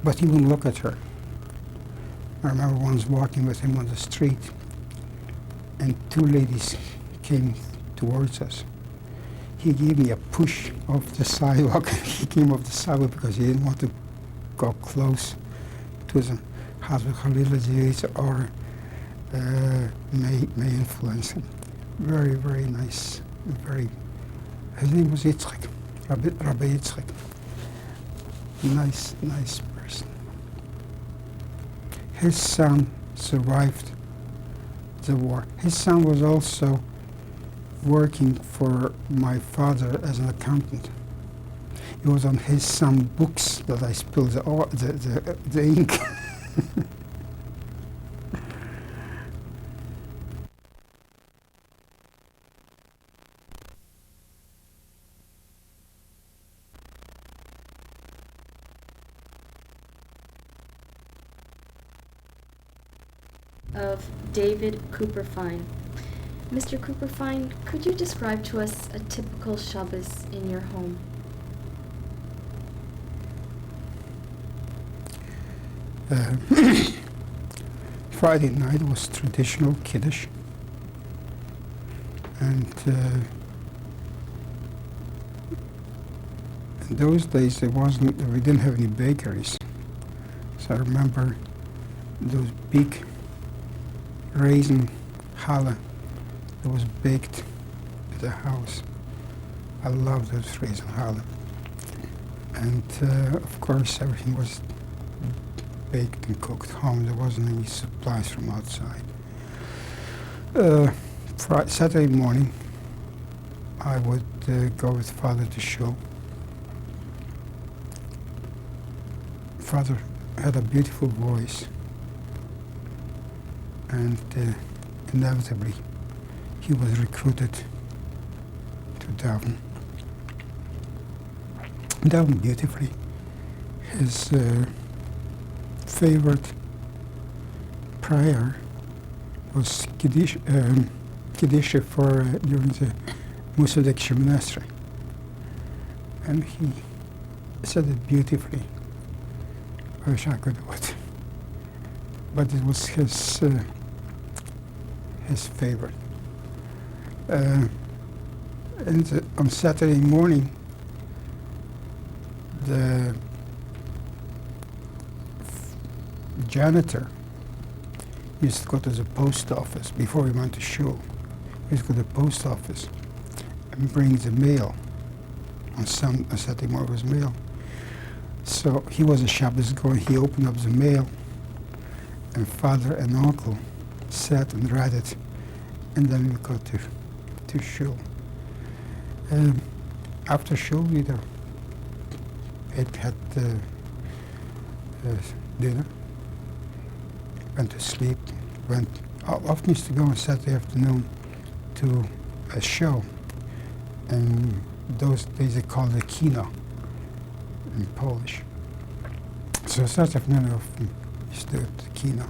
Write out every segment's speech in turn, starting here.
but he wouldn't look at her. I remember once walking with him on the street, and two ladies came towards us. He gave me a push off the sidewalk. He came off the sidewalk because he didn't want to go close to them. Or may influence him. Very, very nice. His name was Yitzchak, Rabbi Yitzchak. Nice person. His son survived the war. His son was also working for my father as an accountant. It was on his son's books that I spilled the ink. Of David Cuperfain. Mr. Cuperfain, could you describe to us a typical Shabbos in your home? Friday night was traditional Kiddush, and in those days we didn't have any bakeries, so I remember those big raisin challah that was baked at the house. I love those raisin challah, and of course everything was baked and cooked home. There wasn't any supplies from outside. Saturday morning, I would go with Father to shul. Father had a beautiful voice, and inevitably he was recruited to daven beautifully. His favorite prayer was Kiddush for during the Musadek Shemoneh, and he said it beautifully. I wish I could do it, but it was his favorite. And on Saturday morning, the janitor used to go to the post office before we went to shul. He used to go to the post office and bring the mail. On Saturday morning was mail. So he was a Shabbos goer. He opened up the mail, and Father and Uncle sat and read it, and then we got to shul. After shul, we had dinner, went to sleep, often used to go on Saturday afternoon to a show, and those days they called it kino in Polish. So Saturday afternoon I often used to do the kino,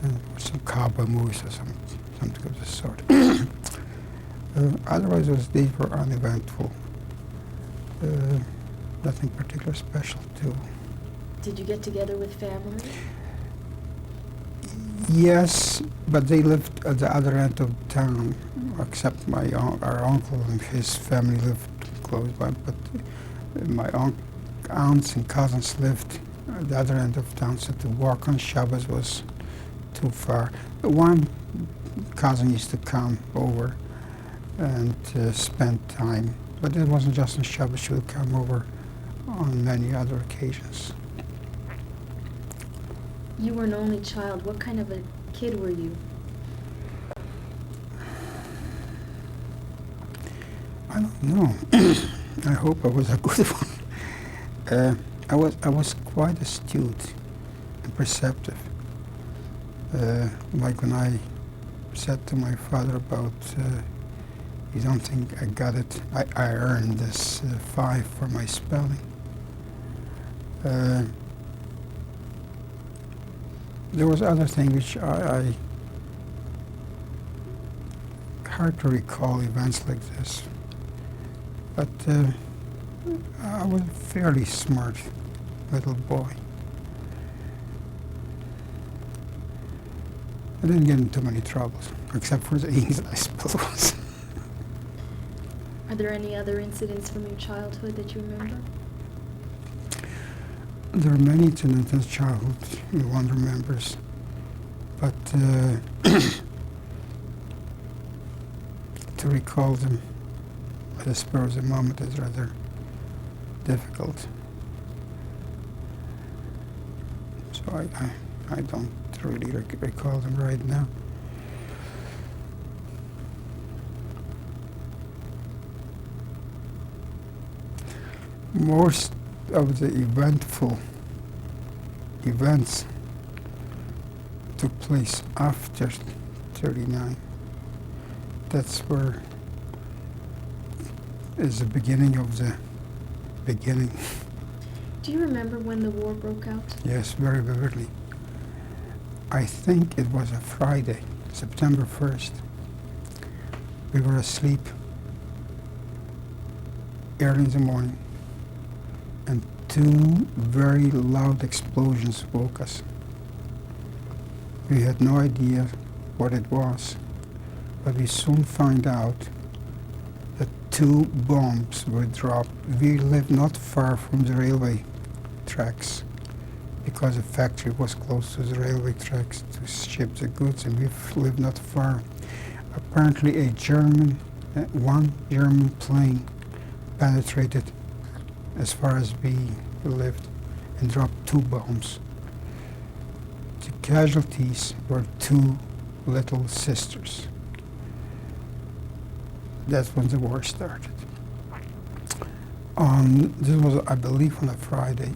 and some cowboy movies or something of the sort. Otherwise those days were uneventful. Nothing particular special too. Did you get together with family? Yes, but they lived at the other end of town, except our uncle and his family lived close by, but my aunts and cousins lived at the other end of town, so to walk on Shabbos was too far. One cousin used to come over and spend time, but it wasn't just on Shabbos. She would come over on many other occasions. You were an only child. What kind of a kid were you? I don't know. I hope I was a good one. I was quite astute and perceptive. Like when I said to my father about, you don't think I got it, I earned this 5 for my spelling. There was other thing which I hard to recall events like this, but I was a fairly smart little boy. I didn't get into many troubles, except for the English, I suppose. Are there any other incidents from your childhood that you remember? There are many incidents in childhood one remembers, but to recall them at the spur of the moment is rather difficult. So I don't really recall them right now. Most of the eventful events took place after 39. That's where is the beginning of the beginning. Do you remember when the war broke out? Yes, very vividly. I think it was a Friday, September 1st. We were asleep early in the morning, and two very loud explosions woke us. We had no idea what it was, but we soon found out that two bombs were dropped. We lived not far from the railway tracks, because the factory was close to the railway tracks to ship the goods, and we lived not far. Apparently one German plane penetrated as far as we lived and dropped two bombs. The casualties were two little sisters. That's when the war started. This was, I believe, on a Friday.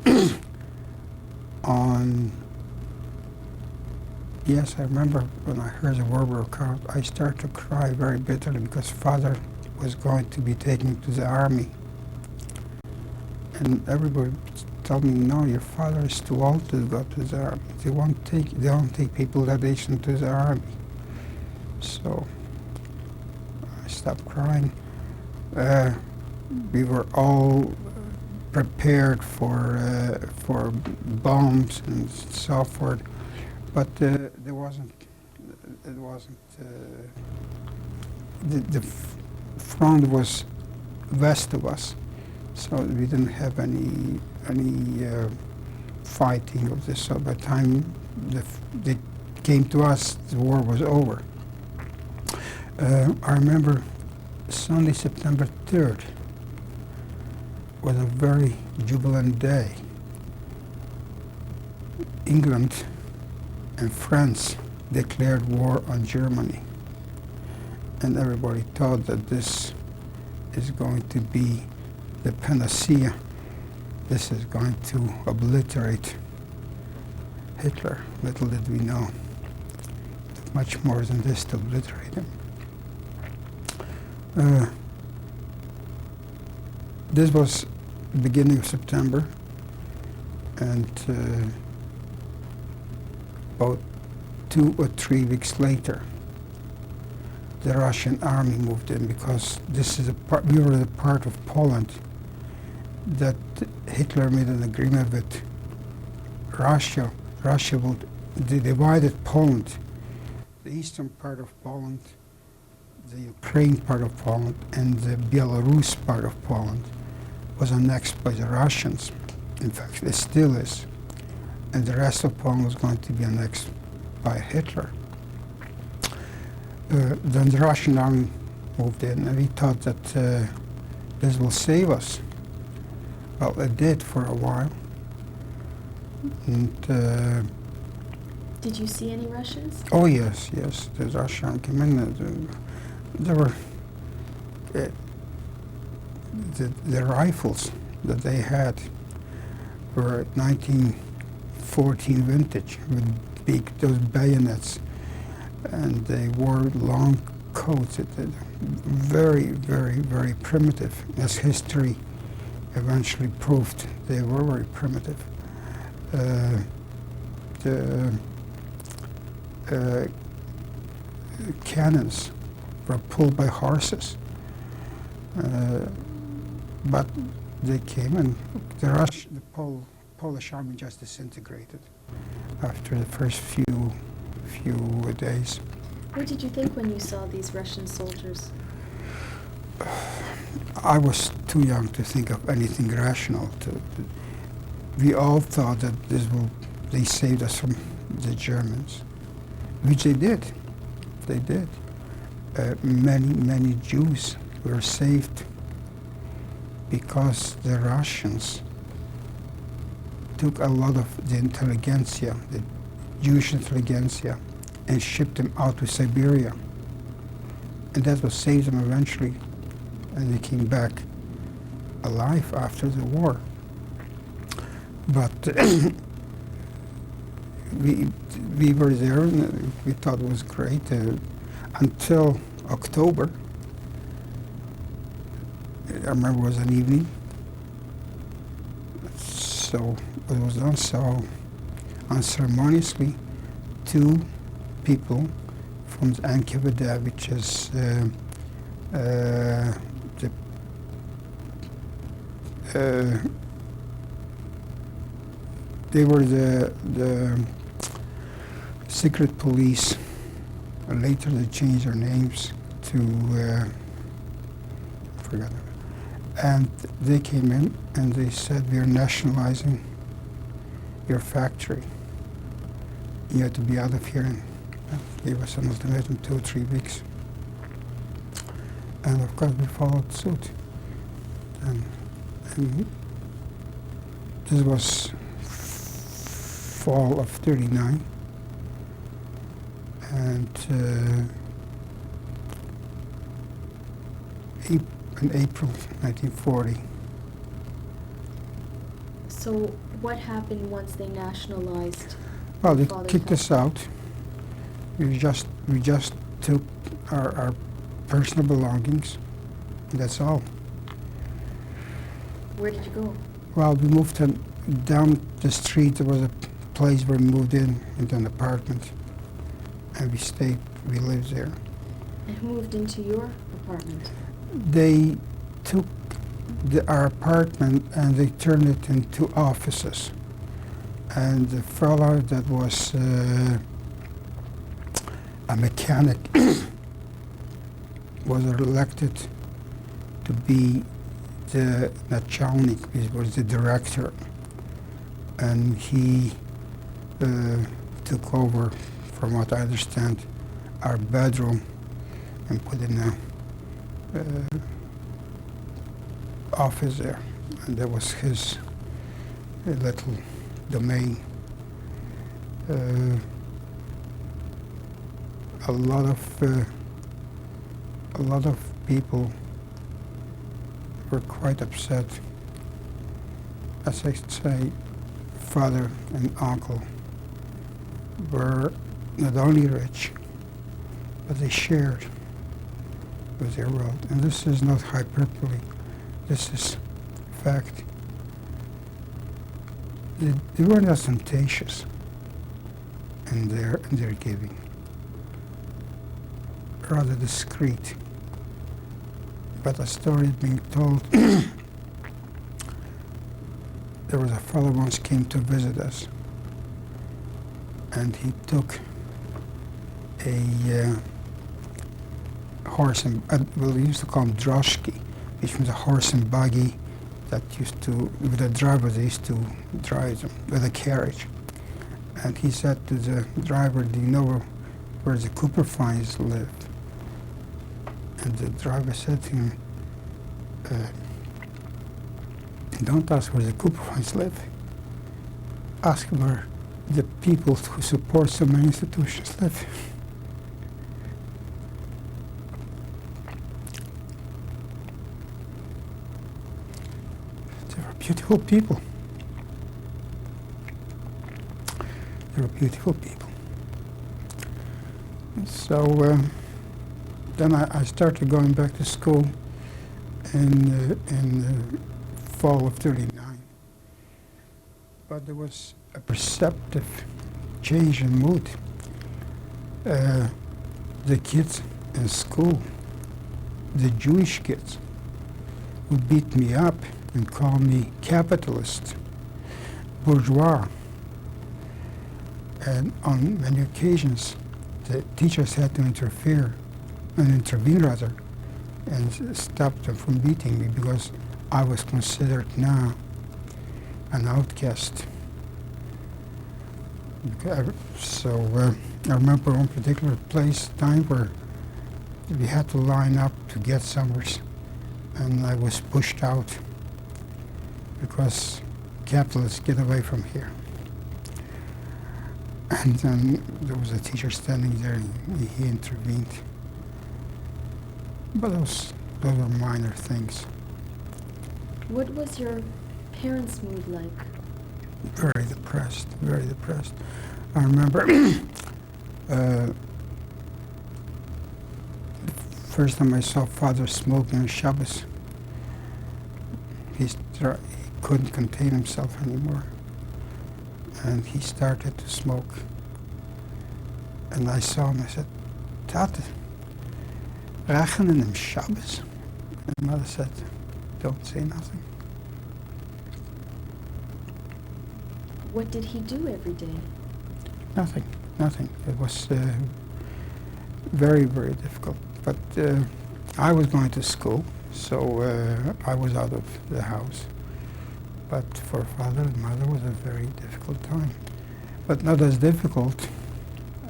Yes, I remember when I heard the war broke out, I started to cry very bitterly because father was going to be taken to the army. And everybody told me, no, your father is too old to go to the army. They don't take people that age into the army. So I stopped crying. We were all prepared for bombs and so forth, but there wasn't. It wasn't. The front was west of us, so we didn't have any fighting of this. So by the time they came to us, the war was over. I remember Sunday, September 3rd. Was a very jubilant day. England and France declared war on Germany, and everybody thought that this is going to be the panacea. This is going to obliterate Hitler. Little did we know, much more than this to obliterate him. This was the beginning of September, and about 2 or 3 weeks later, the Russian army moved in, because this is we were the part of Poland that Hitler made an agreement with Russia. Russia would divided Poland, the eastern part of Poland, the Ukraine part of Poland, and the Belarus part of Poland was annexed by the Russians. In fact, it still is. And the rest of Poland was going to be annexed by Hitler. Then the Russian army moved in, and we thought that this will save us. Well, it did for a while. And did you see any Russians? oh yes, the Russian came in. There were the rifles that they had were 1914 vintage with those bayonets, and they wore long coats. Very, very, very primitive, as history eventually proved. They were very primitive. The cannons were pulled by horses. But they came, and the Polish army just disintegrated after the first few few days. What did you think when you saw these Russian soldiers? I was too young to think of anything rational. We all thought that they saved us from the Germans, which they did. They did. Many Jews were saved because the Russians took a lot of the intelligentsia, the Jewish intelligentsia, and shipped them out to Siberia. And that was saved them eventually, and they came back alive after the war. But we were there, and we thought it was great until October. I remember it was an evening, so it was done. So unceremoniously, 2 people from the NKVD, which is they were the secret police. Later they changed their names to forgot. And they came in and they said, "We are nationalizing your factory. You have to be out of here." And gave us an ultimatum, 2 or 3 weeks. And of course we followed suit. And this was fall of '39. And in April 1940. So what happened once they nationalized? Well, they Father's kicked house? us out. We just took our personal belongings. That's all. Where did you go? Well, we moved down the street. There was a place where we moved into an apartment, and we stayed. We lived there. And who moved into your apartment? They took our apartment and they turned it into offices. And the fellow that was a mechanic was elected to be the nachalnik, which was the director. And he took over, from what I understand, our bedroom and put in a office there, and that was his little domain. A lot of people were quite upset. As I say, father and uncle were not only rich, but they shared with their world. And this is not hyperbole. This is fact. They weren't ostentatious in their giving, rather discreet. But a story is being told. There was a fellow once came to visit us, and he took a horse and well, we used to call them droshky, which was a horse and buggy that used to, with a driver, they used to drive them with a carriage. And he said to the driver, "Do you know where the Cuperfains live?" And the driver said to him, "Don't ask where the Cuperfains live. Ask where the people who support so many institutions live." They were beautiful people. They were beautiful people. So then I started going back to school in fall of '39. But there was a perceptive change in mood. The kids in school, the Jewish kids, would beat me up and call me capitalist, bourgeois. And on many occasions, the teachers had to intervene rather, and stop them from beating me because I was considered now an outcast. So I remember one particular time where we had to line up to get somewhere, and I was pushed out because capitalists get away from here. And then there was a teacher standing there, and he intervened. But those were minor things. What was your parents' mood like? Very depressed, very depressed. I remember the first time I saw Father smoking on Shabbos, he couldn't contain himself anymore. And he started to smoke. And I saw him, I said, Tate, rechenen im Shabbos? And Mother said, don't say nothing. What did he do every day? Nothing. It was very, very difficult. But I was going to school, so I was out of the house. But for Father and Mother, it was a very difficult time. But not as difficult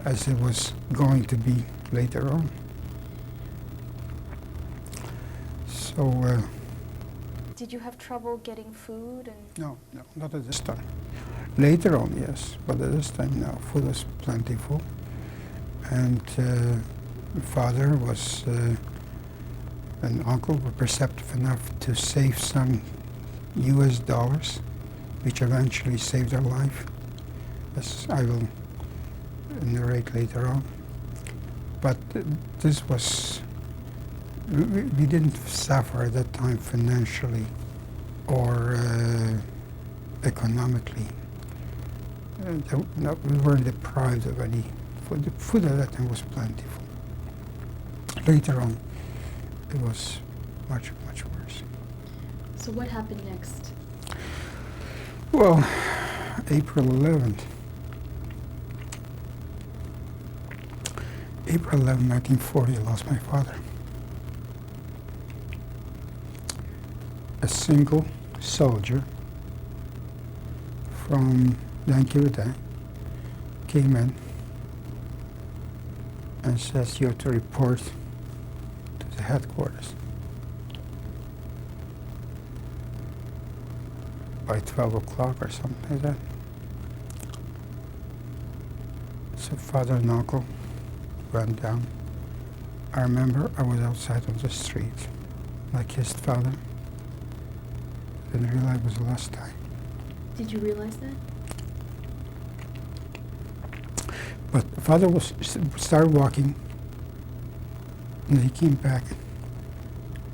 as it was going to be later on. So. Did you have trouble getting food? No, not at this time. Later on, yes, but at this time, no. Food was plentiful. And Father was an uncle were perceptive enough to save some US dollars, which eventually saved our life, as I will narrate later on. But this was, we didn't suffer at that time financially or economically. We weren't deprived of any food. The food at that time was plentiful. Later on, it was much, much worse. So what happened next? Well, April 11th. April 11, 1940, I lost my father. A single soldier from Cuperfain came in and says, you have to report to the headquarters by 12 o'clock or something like that. So Father and Uncle went down. I remember I was outside on the street. I kissed Father. Didn't realize it was the last time. Did you realize that? But Father started walking, and he came back,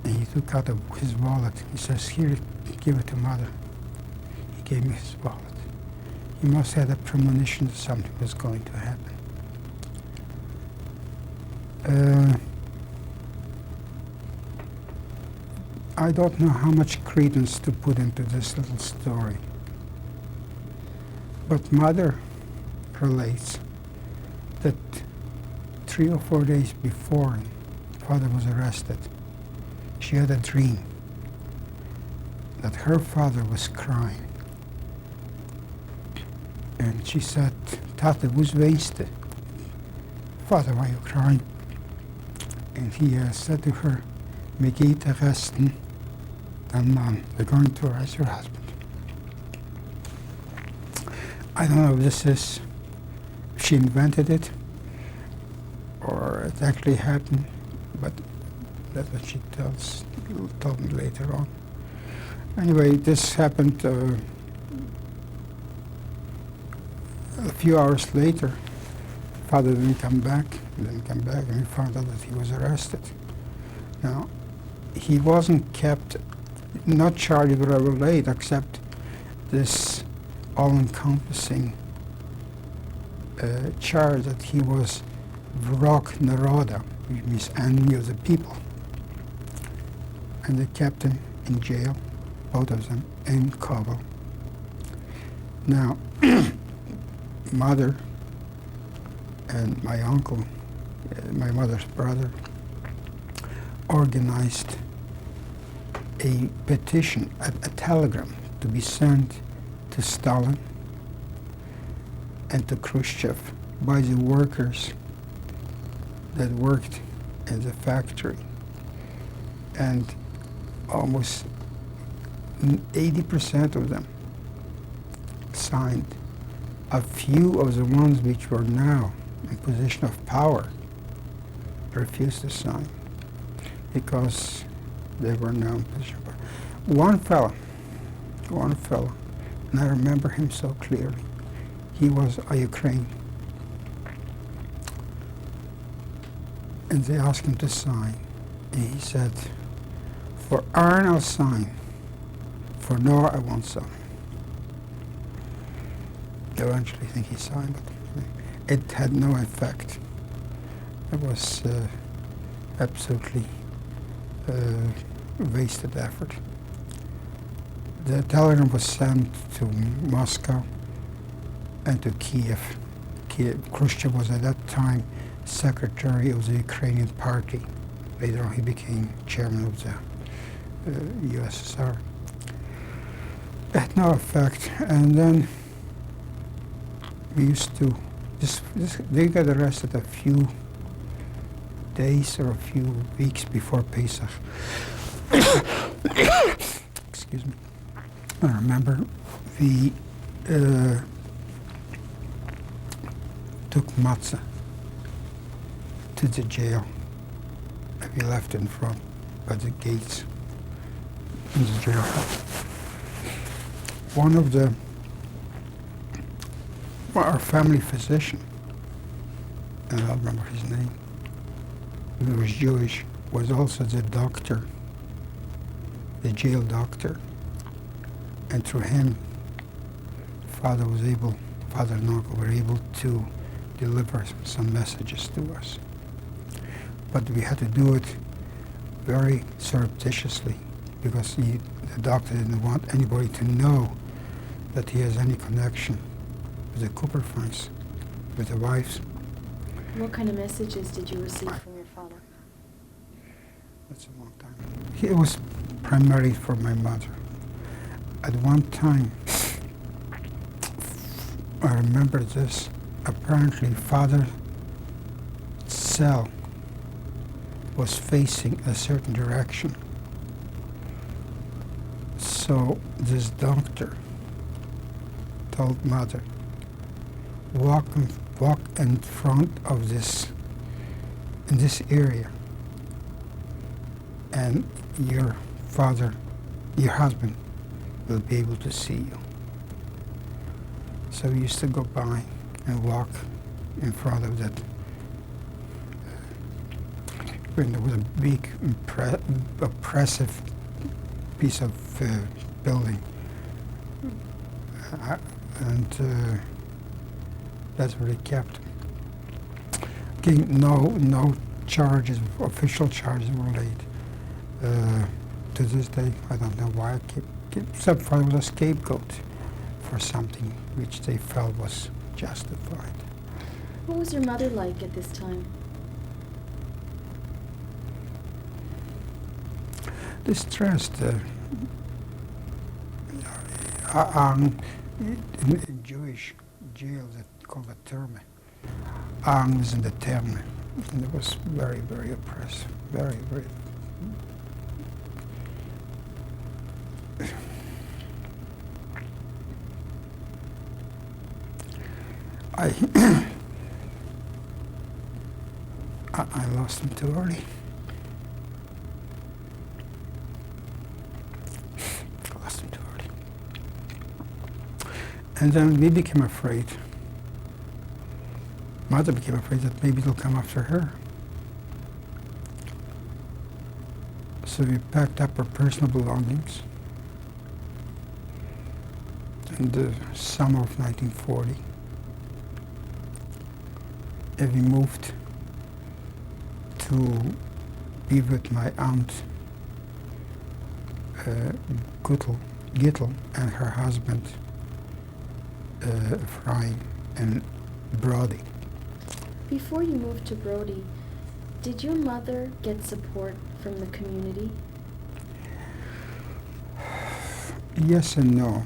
and he took out his wallet. He says, here, give it to Mother. He gave me his wallet. He must have had a premonition that something was going to happen. I don't know how much credence to put into this little story, but Mother relates that 3 or 4 days before Father was arrested, she had a dream that her father was crying. And she said, Tate, woe's weenste? Father, why are you crying? And he said to her, me geht arresten, dan man, they're going to arrest your husband. I don't know if this is, she invented it, or it actually happened, but that's what she told me later on. Anyway, this happened a few hours later. Father didn't come back, and we found out that he was arrested. Now, he wasn't kept, not charged with whatever late, except this all-encompassing charge that he was Vrok Naroda, which means enemy of the people. And they kept him in jail, both of them, in Kabul. Now, Mother and my uncle, my mother's brother, organized a petition, a telegram to be sent to Stalin and to Khrushchev by the workers that worked in the factory. And almost 80% of them signed. A few of the ones which were now in position of power refused to sign because they were now in position of power. One fellow, and I remember him so clearly. He was a Ukrainian. And they asked him to sign. And he said, "For Aaron I'll sign, for Noah I won't sign." Eventually, I think he signed, but it had no effect. It was absolutely wasted effort. The telegram was sent to Moscow and to Kiev. Khrushchev was at that time secretary of the Ukrainian party. Later on, he became chairman of the USSR. It had no effect, and then we used to, they got arrested a few days or a few weeks before Pesach. Excuse me. I remember we took matzah to the jail, and we left in front by the gates in the jail. One of our family physician, and I don't remember his name, he was Jewish, was also the doctor, the jail doctor. And through him, Father and Uncle were able to deliver some messages to us. But we had to do it very surreptitiously because the doctor didn't want anybody to know that he has any connection with the Cuperfains, with the wives. What kind of messages did you receive from your father? That's a long time. It was primarily for my mother. At one time, I remember this, apparently Father's cell was facing a certain direction. So this doctor told Mother, walk in front of this, in this area, and your husband will be able to see you. So we used to go by and walk in front of that. When there was a big, oppressive piece of building. And that's where they kept him. Again, no charges, official charges were laid. To this day, I don't know why I keep except for it was a scapegoat for something which they felt was justified. What was your mother like at this time? Distressed. In Jewish jail, they call it terme. Was in the terme, and it was very, very oppressive. Very, very. I lost him too early. And then we became afraid. Mother became afraid that maybe they'll come after her. So we packed up our personal belongings in the summer of 1940. And we moved to be with my aunt Gittel and her husband Ephraim and Brody. Before you moved to Brody, did your mother get support from the community? Yes and no.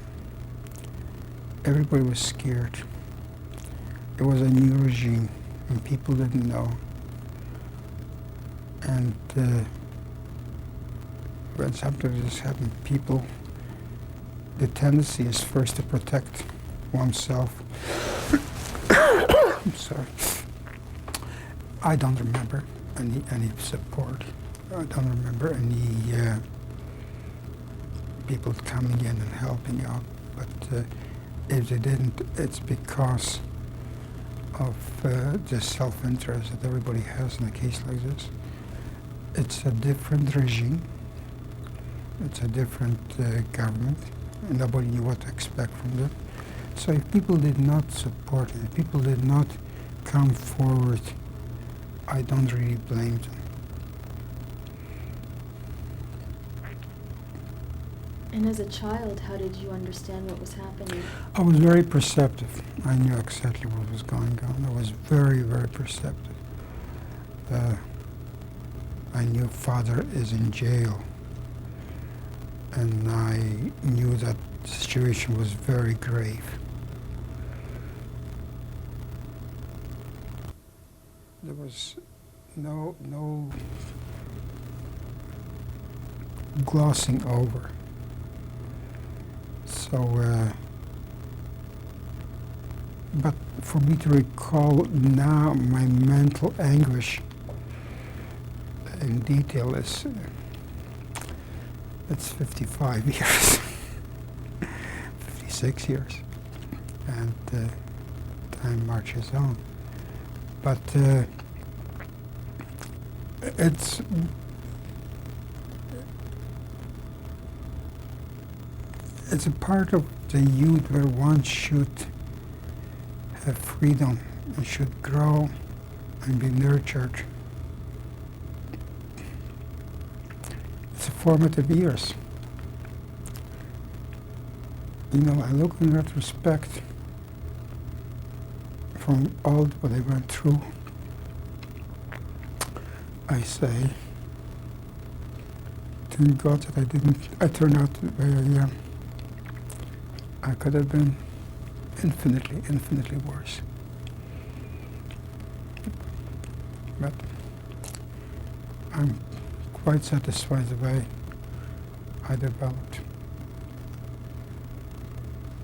Everybody was scared. It was a new regime, and people didn't know. And when something is happening, people, the tendency is first to protect oneself. I'm sorry. I don't remember any support. I don't remember any people coming in and helping out. But if they didn't, it's because of the self-interest that everybody has in a case like this. It's a different regime. It's a different government. And nobody knew what to expect from them. So if people did not support it, if people did not come forward, I don't really blame them. And as a child, how did you understand what was happening? I was very perceptive. I knew exactly what was going on. I was very, very perceptive. I knew father is in jail. And I knew that the situation was very grave. There was no glossing over. So, but for me to recall now my mental anguish in detail is, it's 55 years, 56 years, and time marches on. But it's a part of the youth where one should have freedom and should grow and be nurtured. It's a formative years. You know, I look in retrospect from all what I went through, I say, thank God that I turned out where I am. I could have been infinitely worse. But I'm quite satisfied the way I developed.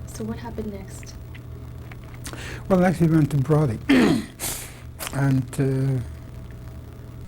So what happened next? Well, I actually went to Brody, and